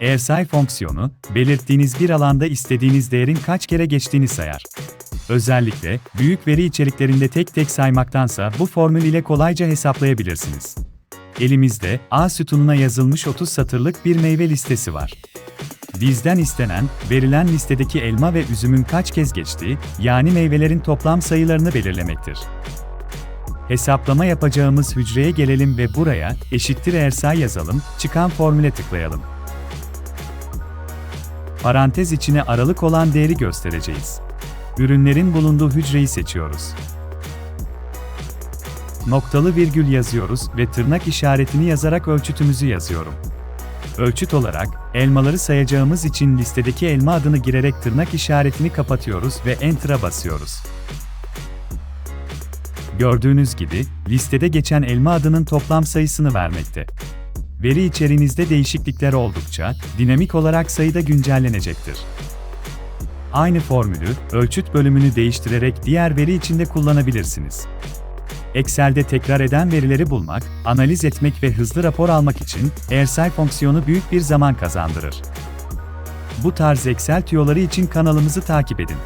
AirSay fonksiyonu, belirttiğiniz bir alanda istediğiniz değerin kaç kere geçtiğini sayar. Özellikle, büyük veri içeriklerinde tek tek saymaktansa bu formül ile kolayca hesaplayabilirsiniz. Elimizde, A sütununa yazılmış 30 satırlık bir meyve listesi var. Bizden istenen, verilen listedeki elma ve üzümün kaç kez geçtiği, yani meyvelerin toplam sayılarını belirlemektir. Hesaplama yapacağımız hücreye gelelim ve buraya, eşittir AirSay yazalım, çıkan formüle tıklayalım. Parantez içine aralık olan değeri göstereceğiz. Ürünlerin bulunduğu hücreyi seçiyoruz. Noktalı virgül yazıyoruz ve tırnak işaretini yazarak ölçütümüzü yazıyorum. Ölçüt olarak, elmaları sayacağımız için listedeki elma adını girerek tırnak işaretini kapatıyoruz ve Enter'a basıyoruz. Gördüğünüz gibi, listede geçen elma adının toplam sayısını vermekte. Veri içeriğinizde değişiklikler oldukça, dinamik olarak sayı da güncellenecektir. Aynı formülü, ölçüt bölümünü değiştirerek diğer veri içinde kullanabilirsiniz. Excel'de tekrar eden verileri bulmak, analiz etmek ve hızlı rapor almak için AirSay fonksiyonu büyük bir zaman kazandırır. Bu tarz Excel tüyoları için kanalımızı takip edin.